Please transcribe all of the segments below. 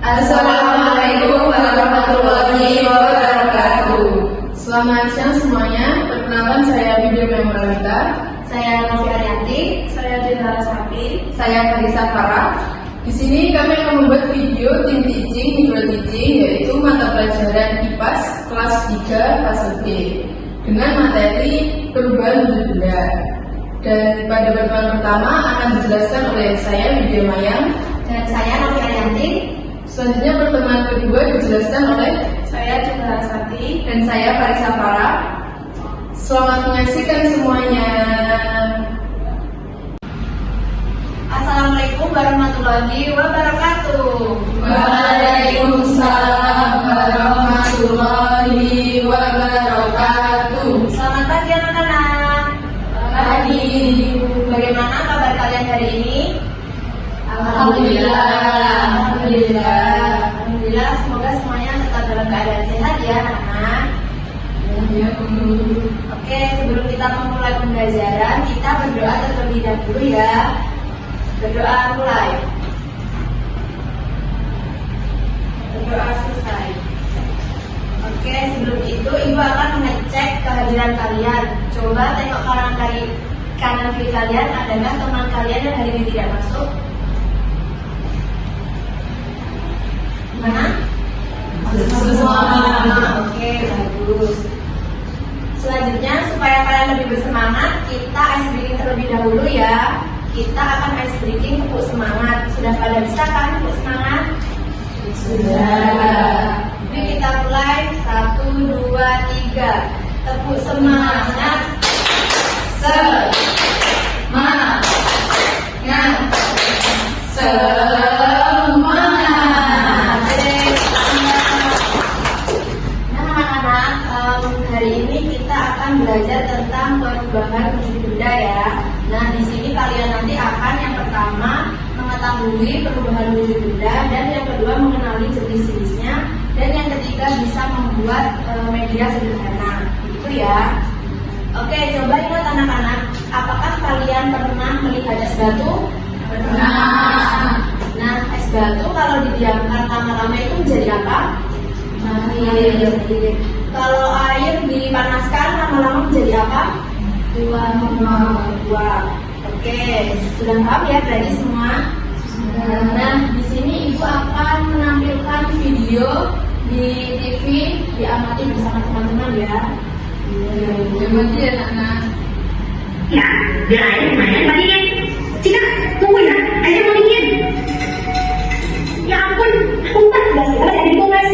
Assalamualaikum warahmatullahi wabarakatuh. Selamat siang semuanya. Perkenalkan saya Widya Memoralita. Saya Novi Arianti. Saya Dinara Sapi. Saya Karisa Farah. Di sini kami akan membuat video tim teaching, yaitu mata pelajaran IPAS kelas 3 fase B dengan materi perubahan wujud benda. Dan pada pertemuan pertama akan dijelaskan oleh saya Widya Mayang Dan saya Novi Arianti. Selanjutnya pertemuan kedua dijelaskan oleh Saya Dinara Sapi. dan saya Karisa Farah. Selamat menyaksikan semuanya. Assalamualaikum warahmatullahi wabarakatuh. Waalaikumsalam warahmatullahi wabarakatuh. Selamat pagi anak-anak. Pagi. Bagaimana kabar kalian hari ini? Alhamdulillah. Alhamdulillah, semoga semuanya tetap dalam keadaan sehat ya anak-anak. Oke, sebelum kita memulai pembelajaran, kita berdoa terlebih dahulu ya. Berdoa mulai. Berdoa selesai. Oke, sebelum itu Ibu akan mengecek kehadiran kalian. Coba tengok kanan kiri kalian, adakah teman kalian yang hari ini tidak masuk? Mana? Semua. Oke, bagus. Selanjutnya, supaya kalian lebih bersemangat, kita ice breaking terlebih dahulu ya. Kita akan ice breaking tepuk semangat. Sudah pada bisa kan tepuk semangat? Sudah. Jadi kita mulai 1, 2, 3. Tepuk semangat. Semangat. Semangat. Nah anak-anak, hari ini kita akan belajar tentang perubahan wujud benda ya. Nah di sini kalian nanti akan yang pertama mengetahui perubahan wujud benda, dan yang kedua mengenali jenis-jenisnya, dan yang ketiga bisa membuat media sederhana. Gitu ya. Oke, coba ingat anak-anak, apakah kalian pernah melihat es batu? Pernah. Nah, es batu kalau didiamkan lama-lama itu menjadi apa? Air. Kalau air dipanaskan lama-lama menjadi apa? Uap. Oke, sudah paham ya berarti semua? Nah, di sini Ibu akan menampilkan video di TV, diamati bersama teman-teman ya. Terima kasih anak-anak. Ya, biar air lumayan dingin. Cika, tunggu ya, airnya mau dingin. Ya ampun, tumpah, gelas ada di kulkas.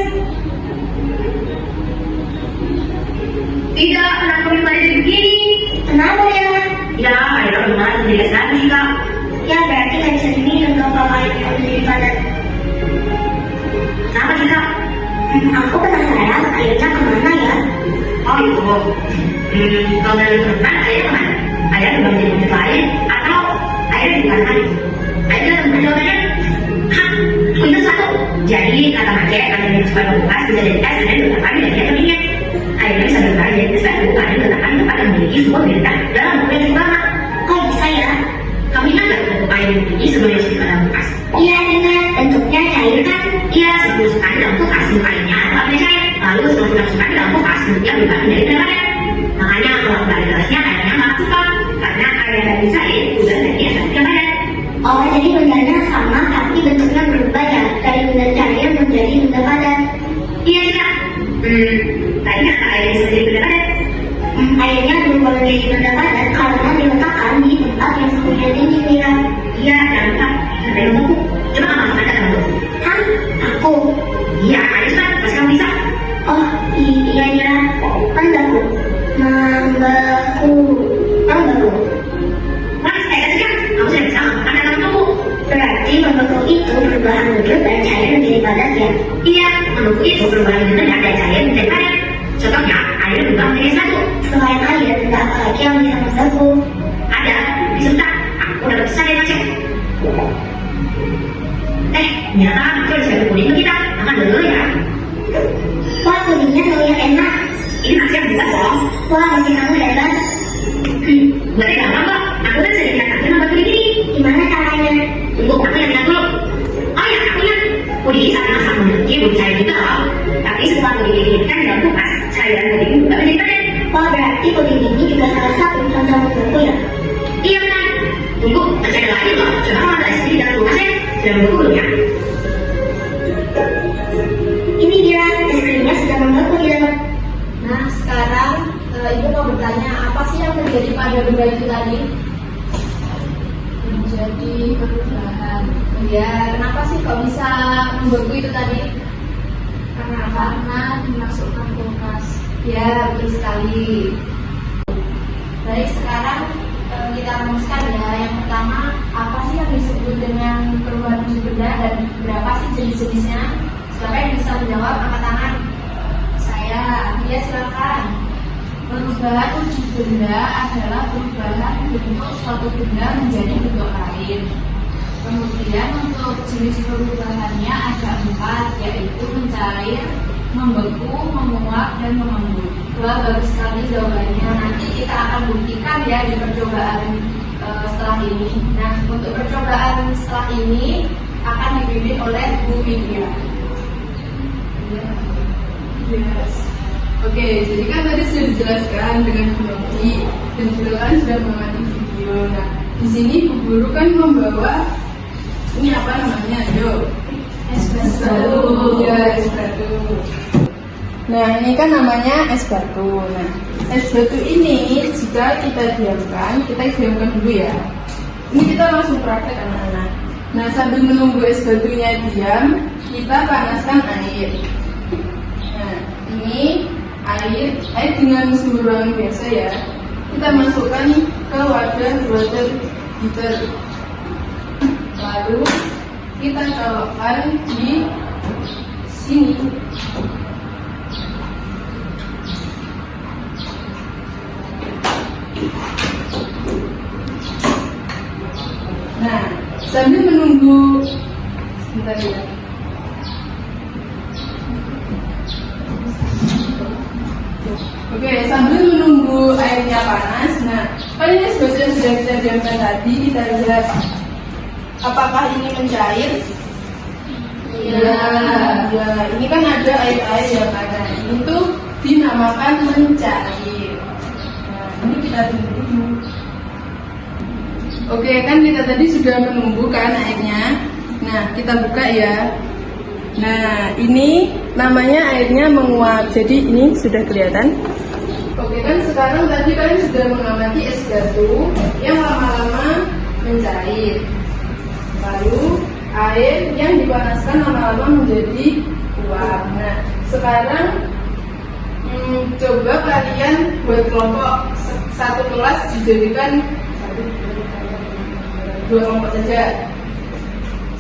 Tidak, kenapa rumahnya jadi begini? Kenapa ya? Ya, air rumah jadi gas lagi, Kak. Ya berarti nggak bisa diminum dong kalau airnya udah jadi padat. Kenapa sih, Kak? Aku penasaran airnya kemana ya? Oh itu, kalau dari teman airnya kemana? Air dibuang di tempat lain atau air dibuang? Air jawabannya, hah, aku ingat satu. Jadi kata Make, kalau yang supaya kulkas bisa jadi es dan diletakkan di media atau dingin. Airnya bisa berubah jadi es dan bukan diletakkan di tempat yang memiliki semua benda dalam waktu yang cukup lama. Kok bisa ya? Kamu ingat nggak bentuk air yang ini sebelum dimasukkan ke dalam kulkas? Iya ingat, bentuknya cair kan? Iya, sebelum dimasukkan ke dalam kulkas, bentuk airnya tetapnya cair. Lalu setelah dimasukkan ke dalam kulkas, bentuknya berubah menjadi berat badan. Makanya kalau kembali gelasnya airnya nggak cepat, karena air yang dari cair udah jadi es dan badan. Oh jadi bendanya sama tapi bentuknya berubah ya, dari benda cair menjadi benda padat. Iya juga. Tadi kata air bisa jadi benda badan. Airnya berubah menjadi benda padat karena diletakkan di tempat yang suhunya tinggi ya. Iya, jangan lupa ada yang membeku. Coba kamu masukkan ke dalam beku. Hah? Aku? Iya, ayo cepat, pasti kamu bisa. Oh iya ya, kan baku. Membeku. Membeku. Wah, saya kasih kan, kamu sudah bisa masukkan ke dalam beku. Berarti membeku itu perubahan wujud dari cair menjadi padat ya? Iya, membeku itu perubahan wujud dari cair menjadi padat. Contohnya, air berubah menjadi es batu. Selain air, tidak apa lagi yang bisa membeku? Ada, sebentar, aku udah bisa dari macet. Ternyata itu ada sayur kuning ke kita, makan dulu ya. Wah, kuningnya terlihat enak. Ini nasi yang bisa dong. Wah, makin kamu hebat. Berarti gampang kok, aku kan sering lihat kamu nambah kuning ini. Gimana caranya? Tunggu, aku yang bilang dulu. Oh ya, aku ingat. Budi saat masak mencuci Budi cair juga loh. Tapi setelah Budi didinginkan dalam kulkas, cairan Budi nggak menjadi padat. Oh, berarti puding ini juga salah satu contoh membantu ya? Iya benar. Tunggu, masih ada lagi loh. Coba kamu ada es krim di dalam kulkas ya. Sudah membeku belum ya? Ini dia, es krimnya sudah membeku di dalam. Nah, sekarang Ibu mau bertanya, apa sih yang terjadi pada benda itu tadi? Menjadi perubahan. Ya, kenapa sih kok bisa membeku itu tadi? Karena dimasukkan kulkas. Ya, betul sekali. Baik, sekarang kita rumuskan ya. Yang pertama, apa sih yang disebut dengan perubahan wujud benda dan berapa sih jenis-jenisnya? Siapa yang bisa menjawab, angkat tangan. Saya, Ya, silakan. perubahan wujud benda adalah perubahan bentuk suatu benda menjadi bentuk lain. Kemudian untuk jenis perubahannya ada 4, yaitu mencair, membeku, menguap, dan mengembun. Wah, bagus sekali jawabannya. Nanti kita akan buktikan ya di percobaan setelah ini. Nah, untuk percobaan setelah ini akan dibimbing oleh Bu Widya. Yes. Oke, jadi kan tadi sudah dijelaskan dengan kronologi dan juga kan sudah mengamati video. Nah, di sini Bu Guru kan membawa ini apa namanya? Yo, es batu. Ya, es batu. Nah, ini kan namanya es batu. Nah, es batu ini jika kita diamkan dulu ya. Ini kita langsung praktek anak-anak. Nah, sambil menunggu es batunya diam, kita panaskan air. Nah, ini air dengan suhu ruangan biasa ya. Kita masukkan ke wadah heater. Lalu kita colokkan di sini. Nah, sambil menunggu sebentar ya. Oke, sambil menunggu airnya panas. Nah, kan ini sebagian sudah kita diamkan tadi, kita lihat apakah ini mencair? Ya, ini kan ada air-air yang ada. Itu dinamakan mencair. Nah, ini kita tunggu dulu. Oke, kan kita tadi sudah menunggu kan airnya. Nah, kita buka ya. Nah, ini namanya airnya menguap. Jadi ini sudah kelihatan. Oke, kan sekarang tadi kalian sudah mengamati es batu yang lama-lama mencair. Lalu air yang dipanaskan lama-lama menjadi uap. Nah, sekarang coba kalian buat kelompok satu kelas dijadikan 2 kelompok saja.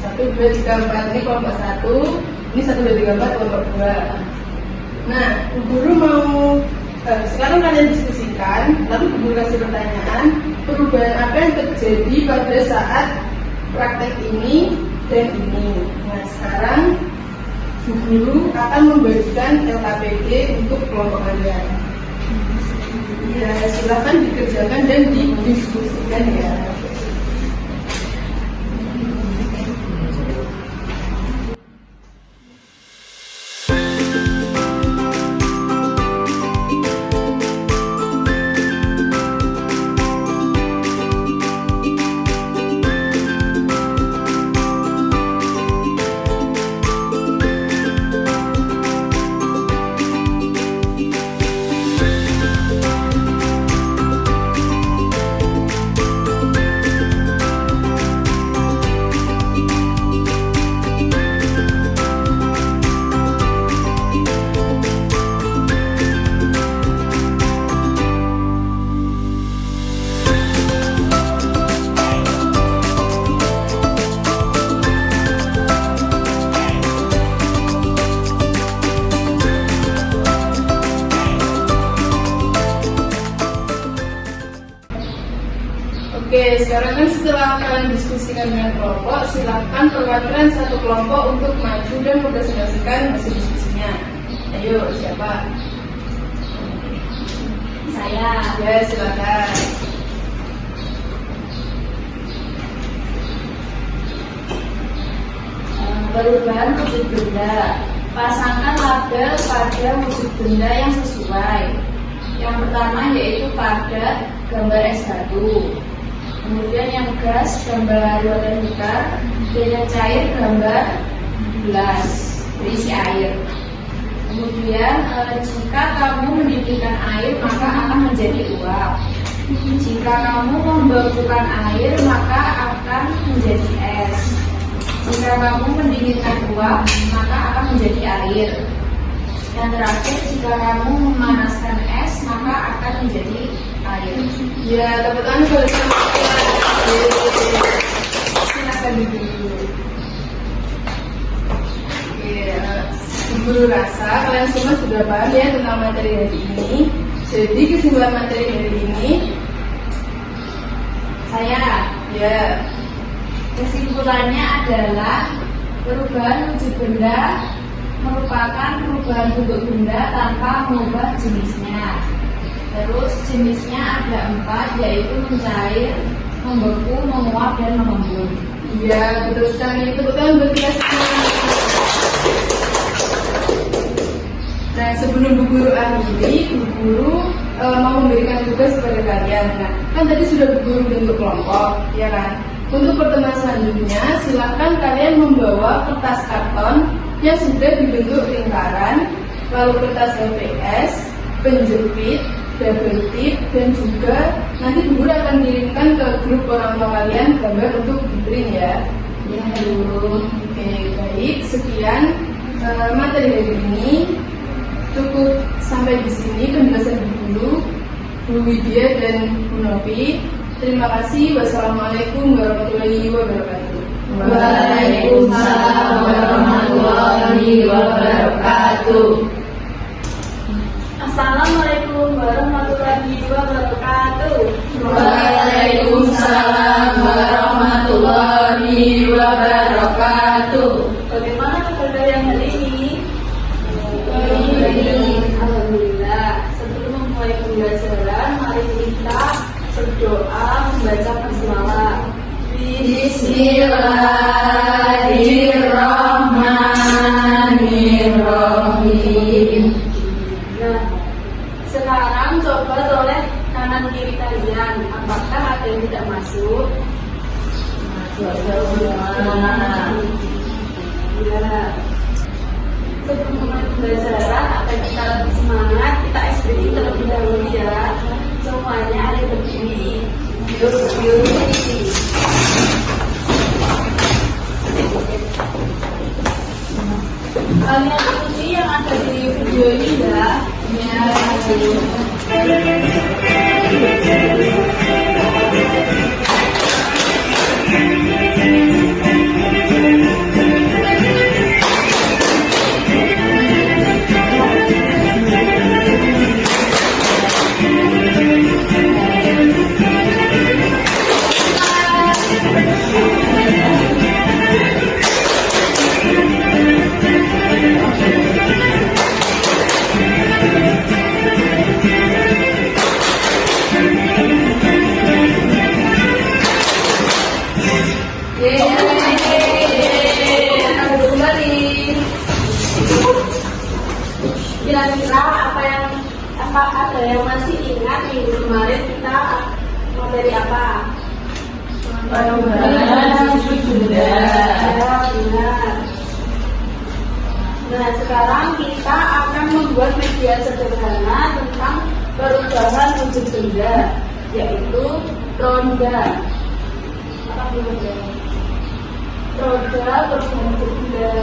1, 2, 3, 4. Ini kelompok 1. Ini 1, 2, 3, 4 kelompok 2. Nah, Bu Guru mau sekarang kalian diskusikan, lalu Bu Guru kasih pertanyaan, perubahan apa yang terjadi pada saat praktek ini dan ini. Nah, sekarang Bu Guru akan membagikan LKPD untuk kelompok kalian. Ya, silakan dikerjakan dan didiskusikan ya. Oke, sekarang kan setelah kalian diskusikan dengan kelompok, silakan perwakilan satu kelompok untuk maju dan mempresentasikan hasil diskusinya. Ayo, siapa? Saya. Ya, silakan. Perubahan wujud benda. Pasangkan label pada wujud benda yang sesuai. Yang pertama yaitu padat, gambar es batu. Kemudian yang gas, gambar water heater. Dan yang cair, gambar gelas berisi air. Kemudian jika kamu mendidihkan air maka akan menjadi uap. Jika kamu membekukan air maka akan menjadi es. Jika kamu mendinginkan uap maka akan menjadi air. Yang terakhir, jika kamu memanaskan es maka akan menjadi air. Ya, tepuk tangan boleh silakan dulu. Guru rasa kalian semua sudah paham ya tentang materi hari ini. Jadi kesimpulan materi hari ini kesimpulannya adalah perubahan wujud benda merupakan perubahan bentuk benda tanpa mengubah jenisnya. Terus jenisnya ada 4, yaitu mencair, membeku, menguap, dan mengembun. ya betul sekali. Tepuk tangan buat kita semua. Nah, sebelum Bu Guru akhiri, Bu Guru mau memberikan tugas kepada kalian. Nah, kan tadi sudah Bu Guru bentuk kelompok, ya kan? Untuk pertemuan selanjutnya, silakan kalian membawa kertas karton yang sudah dibentuk lingkaran, lalu kertas LPS, penjepit, double tip, dan juga nanti Bu Guru akan kirimkan ke grup orang tua kalian gambar untuk di print ya. Ya, Bu. Oke, baik. Sekian materi hari ini. Cukup sampai di sini penjelasan dulu Bu Widya dan Bu Novi. Terima kasih. Wassalamualaikum warahmatullahi wabarakatuh. Waalaikumsalam warahmatullahi wabarakatuh. Assalamualaikum warahmatullahi wabarakatuh. Waalaikumsalam warahmatullahi wabarakatuh. Bagaimana kabar yang hari ini? Alhamdulillah. Sebelum memulai pembelajaran, mari kita berdoa membaca basmalah. Bismillahirrahmanirrahim. Nah, sekarang coba oleh kanan kiri kalian. Apakah ada yang tidak masuk? Ya. Sebelum mulai pembelajaran, agar kita lebih semangat, kita SPI terlebih dahulu ya. Semuanya ada berdiri. Yuk. Kalian ikuti yang ada di video ini ya. Kira-kira apa ada yang masih ingat minggu kemarin kita materi apa? Perubahan wujud benda. Ya, benar. Nah, sekarang kita akan membuat media sederhana tentang perubahan wujud benda, yaitu roda. Apa roda? Roda perubahan wujud benda.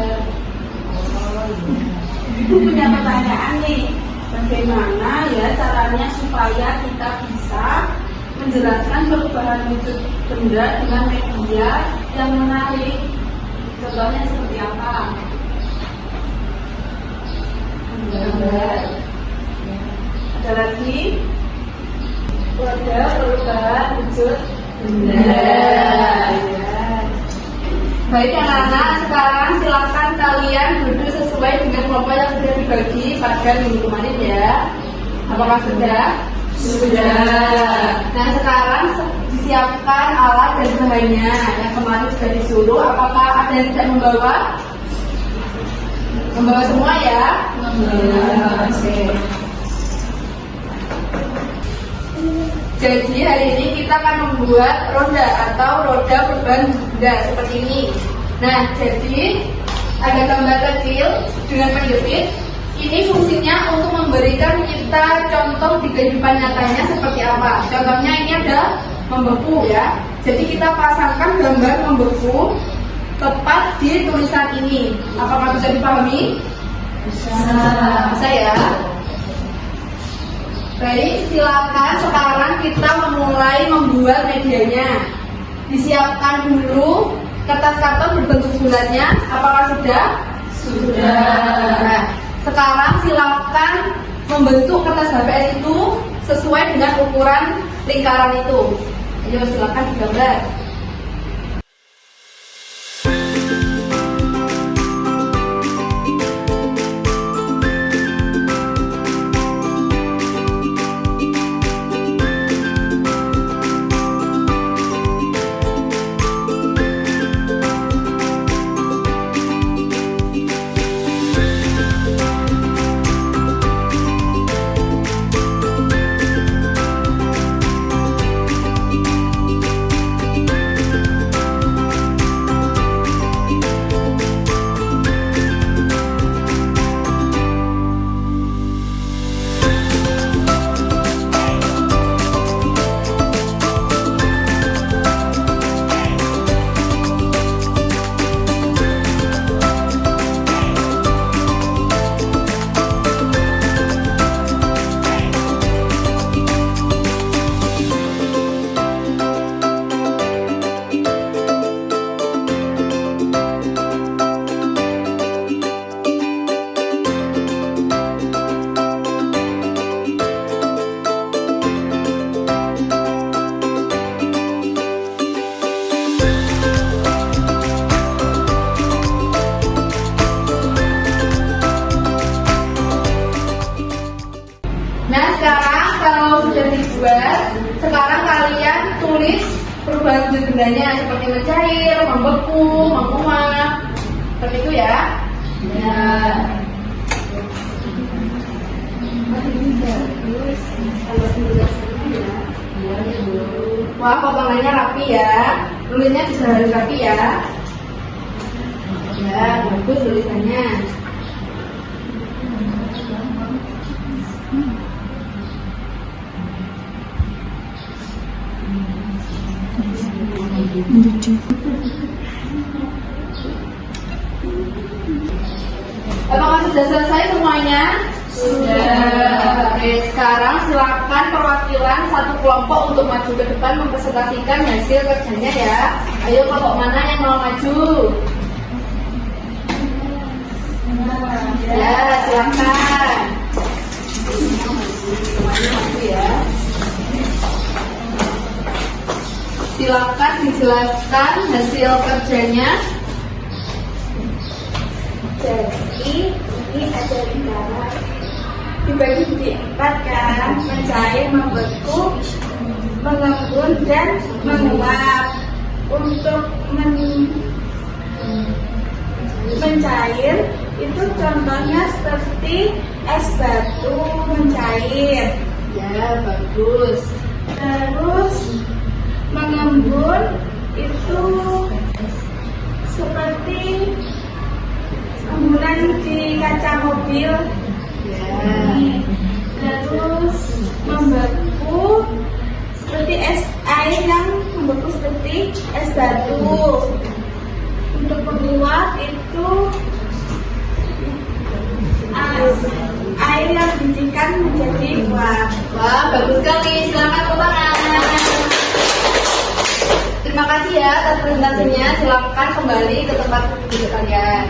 Ibu punya pertanyaan nih, bagaimana ya caranya supaya kita bisa menjelaskan perubahan wujud benda dengan media yang menarik? Contohnya seperti apa? Ada lagi? Roda perubahan wujud benda. Baik anak-anak, sekarang silakan kalian duduk sesuai dengan kelompok yang sudah dibagi pada minggu kemarin ya. Apakah sudah? Sudah. Nah, sekarang disiapkan alat dan bahannya yang kemarin sudah disuruh. Apakah ada yang tidak membawa? Membawa semua ya? Membawa. Oke. Jadi hari ini kita akan membuat roda atau roda perubahan benda seperti ini. Nah, jadi ada gambar kecil dengan penjepit. Ini fungsinya untuk memberikan kita contoh di kehidupan nyatanya seperti apa. Contohnya ini ada membeku ya. Jadi kita pasangkan gambar membeku tepat di tulisan ini. Apakah bisa dipahami? Bisa ya. Baik, silakan sekarang kita memulai membuat medianya. Disiapkan dulu kertas karton berbentuk bulatnya. Apakah sudah? Sudah. Nah, sekarang silakan membentuk kertas HPS itu sesuai dengan ukuran lingkaran itu. Ayo silakan digambar. Nah sekarang kalau sudah dibuat, sekarang kalian tulis perubahan bendanya seperti mencair, membeku, menguap, seperti itu ya. Wah potongannya rapi ya, tulisnya bisa harus rapi ya. Ya bagus tulisannya. Apakah sudah selesai semuanya? Sudah. Oke, sekarang silakan perwakilan satu kelompok untuk maju ke depan mempresentasikan hasil kerjanya ya. Ayo kelompok mana yang mau maju? Ya, silakan. Maju ya. Silakan dijelaskan hasil kerjanya. Jadi ini ada lingkaran dibagi jadi 4 kan, mencair, membeku, mengembun dan menguap. Untuk mencair itu contohnya seperti es batu mencair. Ya bagus. Terus mengembun itu seperti embulan di kaca mobil. Ya. Terus membeku seperti air yang membeku seperti es batu. Untuk menguap itu air yang dibijikan menjadi uap. Wah bagus sekali. Silakan tepuk tangan. Terima kasih ya atas presentasinya. Silakan kembali ke tempat duduk kalian.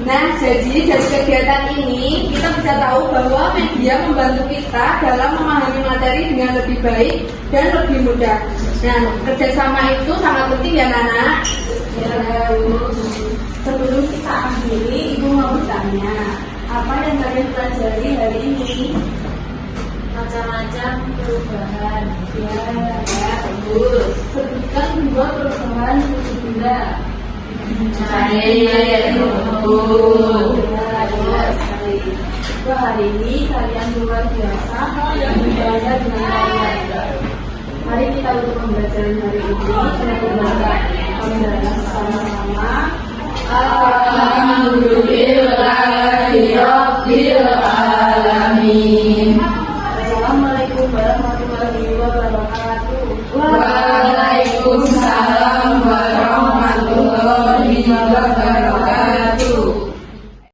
Nah, jadi dari kegiatan ini kita bisa tahu bahwa media membantu kita dalam memahami materi dengan lebih baik dan lebih mudah. Nah, kerjasama itu sangat penting ya, Nana. Ya, sebelum kita akhiri, Ibu mau bertanya, apa yang kalian pelajari hari ini? macam-macam perubahan. Ya, bagus. Sebutkan dua perubahan suku benda. Betul. Hari ini kalian luar biasa yang belajar dengan kalian. Mari kita untuk pembelajaran hari ini kita berbahasa pembelajaran bersama-sama. Alhamdulillahirabbil alamin. Assalamualaikum warahmatullahi wabarakatuh. Waalaikumsalam.